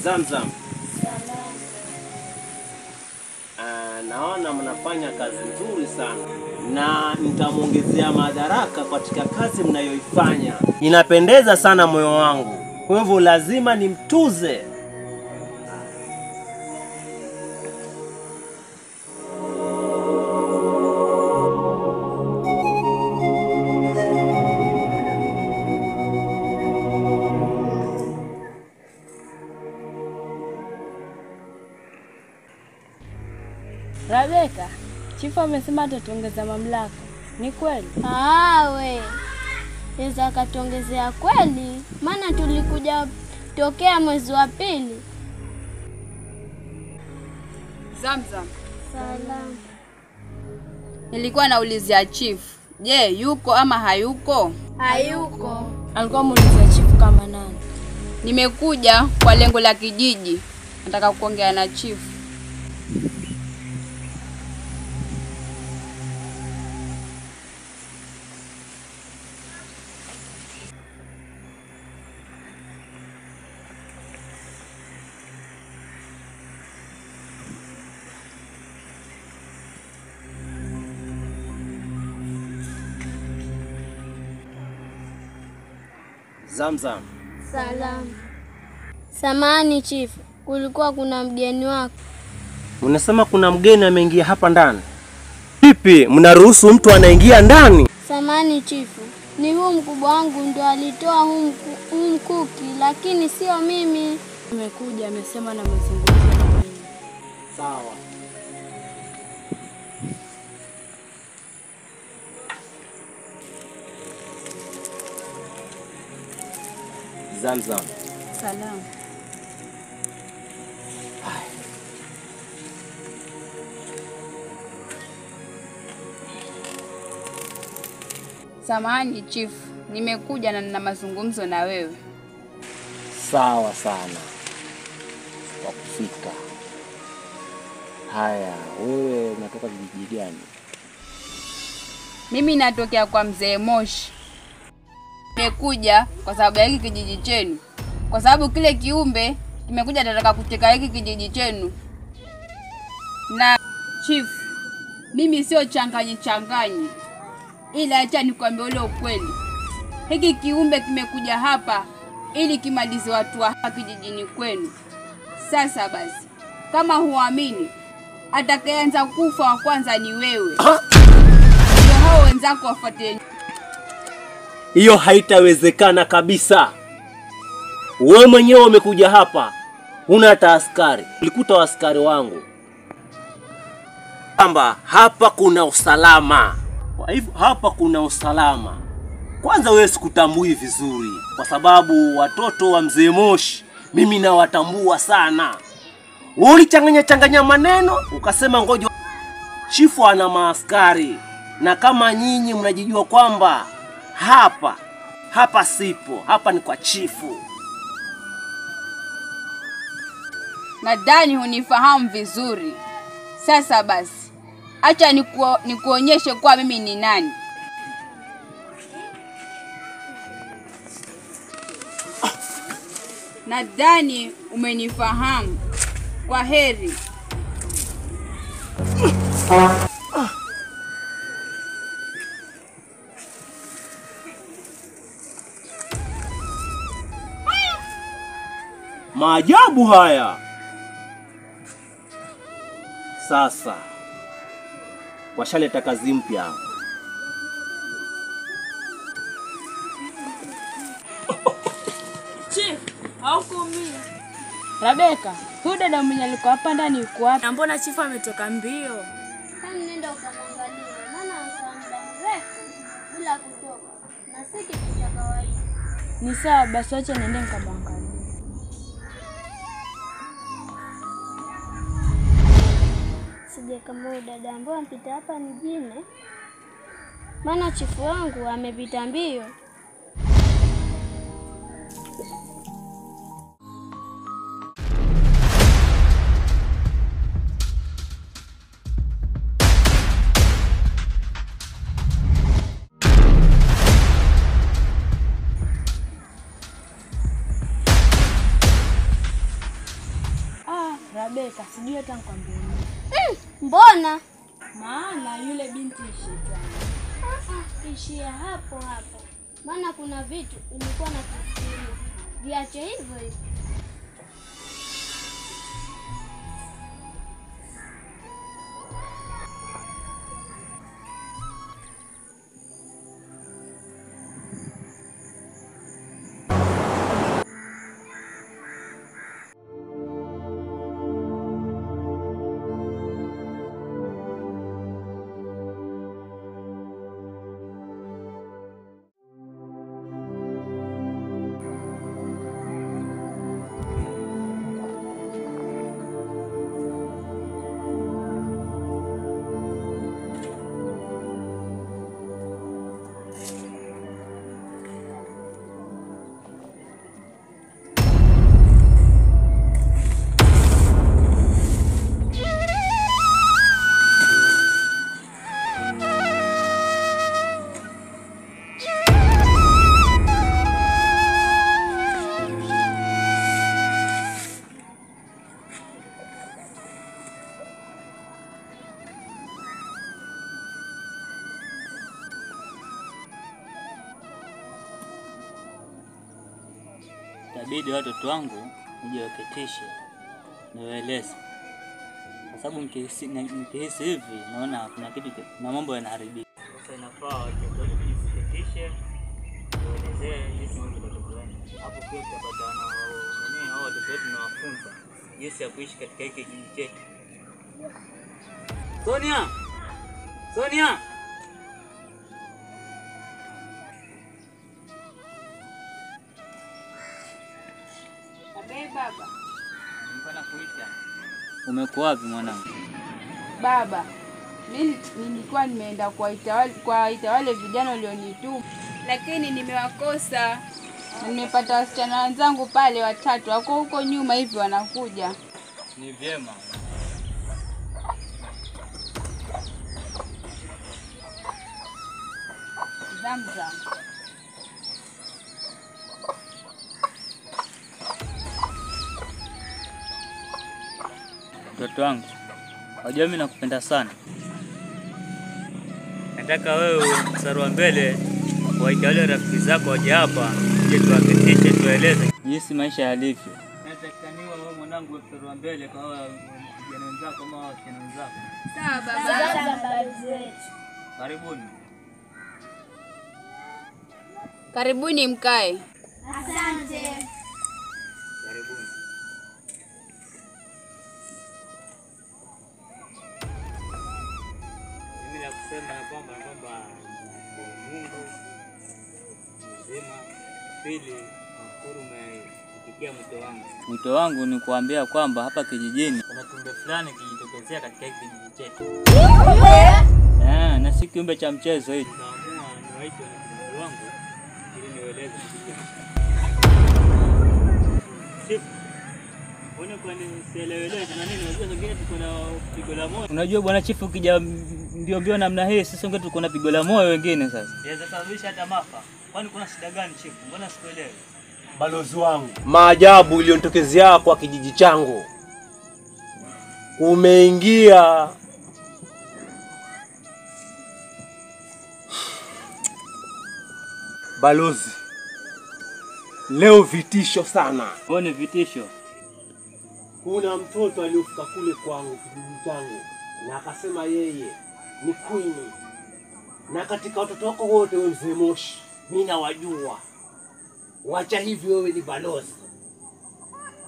Zamzam. Salamu. Naona mnafanya kazi nzuri sana na nitamuongezea madaraka katika kazi mnayoifanya. Inapendeza sana moyo wangu. Kwa hivyo lazima nimtuze. Rebeka, chifu amesema atatuongeza mamlaka. Ni kweli? We. Yeza akatuongezea kweli, maana tulikuja tokea mwezi wa pili. Zamzam. Salamu. Nilikuwa naulizia chief. Je, yuko ama hayuko? Hayuko. Alikuwa muulizia chifu kama nani? Nimekuja kwa lengo la kijiji. Nataka kuongea na chief. Zamzam. Salamu. Samahani chifu, kulikuwa kuna mgeni wako. Unasema kuna mgeni ameingia hapa ndani? Vipi, mnaruhusu mtu anaingia ndani? Samahani chifu, ni huu mkubwa wangu ndo alitoa huu mkuki, lakini sio mimi. Amekuja amesema na mazungumzo na mimi. Sawa. Zamzam. Salamu. Samahani chief, nimekuja na nina mazungumzo na wewe. Sawa sana kwa kufika. Haya, wewe unatoka kijiji gani? Mimi natokea kwa mzee Moshi. Nimekuja kwa sababu ya hiki kijiji chenu. Kwa sababu kile kiumbe kimekuja nataka kuteka hiki kijiji chenu. Na chief, mimi sio changanyi. Ila acha nikwambie ule ukweli. Hiki kiumbe kimekuja hapa ili kimalize watu wa hapa kijijini kwenu. Sasa basi, kama huamini, atakayeanza kufa wa kwanza ni wewe. Ndio hao wenzako wafuate. Hiyo haitawezekana kabisa. Wewe mwenyewe umekuja hapa, huna hata askari. Ulikuta askari wangu kwamba hapa kuna usalama. Kwa hivyo hapa kuna usalama. Kwanza wewe sikutambui vizuri kwa sababu watoto wa mzee Moshi mimi nawatambua sana. Ulichanganya maneno ukasema ngoja chifu ana maaskari, na kama nyinyi mnajijua kwamba hapa sipo, hapa ni kwa chifu. Nadhani hunifahamu vizuri. Sasa basi, acha nikuonyeshe kwa mimi ni nani. Nadhani umenifahamu. Kwa heri. Maajabu haya. Sasa washaleta kazi mpya. Chief, haukuumia. Rebeka, huyu dada mwenye alikuwa hapa ndani yuko wapi? Mbona chifu ametoka mbio? Kama nenda ukamwangalia, maana anakaa muda mrefu bila kutoka. Na si kitu cha kawaida. Ni sawa basi, acha niende nikamwangalie. Sije kama huyu dada ambaye ampita hapa mjini. Maana chifu wangu amepita mbio. Rabeka, sijui hata nikwambie nini. Mbona? Maana yule binti shetani. Ishia hapo hapo. Maana kuna vitu ulikuwa na kufikiria. Viache hivyo hivyo. Itabidi watoto wangu nije waketishe niwaeleze, kwa sababu nikihisi hivi naona kuna kitu na mambo yanaharibika. Sasa inafaa watoto wangu kujifikishe niwaelezee jinsi mambo yanavyokwenda. Hapo pia tutapata na wenyewe hao watoto wetu na wafunza jinsi ya kuishi katika hiki kijiji chetu. Sonia! Sonia! Baba. Nilikuwa nakuita. Umekuwa wapi mwanangu? Baba, mimi nilikuwa nimeenda kuwaita wale vijana walionituma, lakini nimewakosa. Nimepata wasichana wenzangu pale watatu, wako huko nyuma hivi wanakuja. Ni vyema. Zamzam. Mtoto wangu, wajua mimi nakupenda sana. Nataka wewe mstari wa mbele waite wale rafiki zako waje hapa, ili tuwaketishe tueleze jinsi maisha yalivyo. Natakaniwa wewe mwanangu mstari wa mbele kwa wao vijana wenzako kama wao vijana wenzako. Sawa baba. Karibuni. Karibuni mkae. Asante. Karibuni. Mimi nakusema kwamba Mungu mzima. Pili, nashukuru umeifikia mwito wangu. Mwito wangu ni kuambia kwamba hapa kijijini kuna kiumbe fulani kijitokezea katika hiki kijiji chetu. Na si kiumbe cha mchezo hicho. Naamua niwaite wanafunzi wangu ili niwaeleze kijiji. Mbona kwa nini sielewelewi na nini? Unajua ngine tuko na pigo la moyo. Unajua bwana chifu ukija mbio namna hii sisi ngine tuko na pigo la moyo wengine sasa. Inaweza sababisha hata maafa. Kwani kuna shida gani chifu? Mbona sikuelewi? Balozi wangu, maajabu iliyonitokezea kwa kijiji changu. Umeingia balozi. Leo vitisho sana. Mbona vitisho? Kuna mtoto aliyofika kule kwangu kijiji changu na akasema yeye ni queen. Na katika watoto wako wote wewe mzee Moshi, mimi nawajua. Wacha hivi, wewe ni balozi.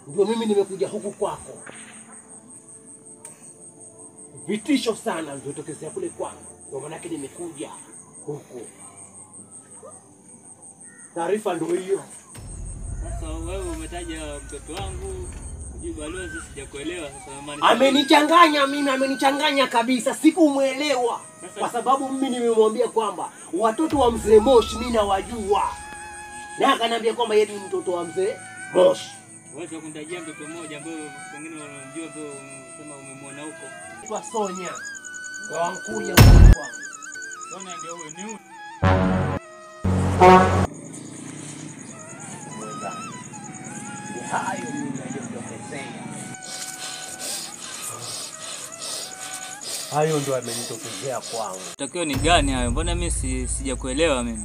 Ndio mimi nimekuja huku kwako. Vitisho sana vilitokezea kule kwangu. Ndio maana yake nimekuja huku. Taarifa ndio hiyo. Sasa wewe umetaja mtoto wangu, jibu balozi sijakuelewa sasa maana. Amenichanganya mimi, amenichanganya kabisa, sikumuelewa. Kwa sababu mimi nimemwambia kwamba watoto wa mzee Moshi mimi nawajua. Na akaniambia kwamba yeye ni mtoto wa mzee Moshi. Wewe kunitajia mtoto mmoja ambaye pengine unamjua ambao unasema umemwona huko. Kwa Sonia. Ndio wankuja kwangu. Sonia ndio huyo ni hayo mimi ndio Hayo ndo yamenitokezea kwangu. Matokeo ni gani hayo? Mbona mimi sijakuelewa mimi?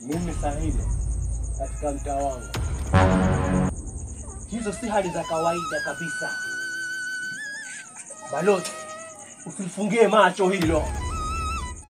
Mimi Sahile katika mtaa wangu, hizo si hali za kawaida kabisa. Balozi, usifungie macho hilo.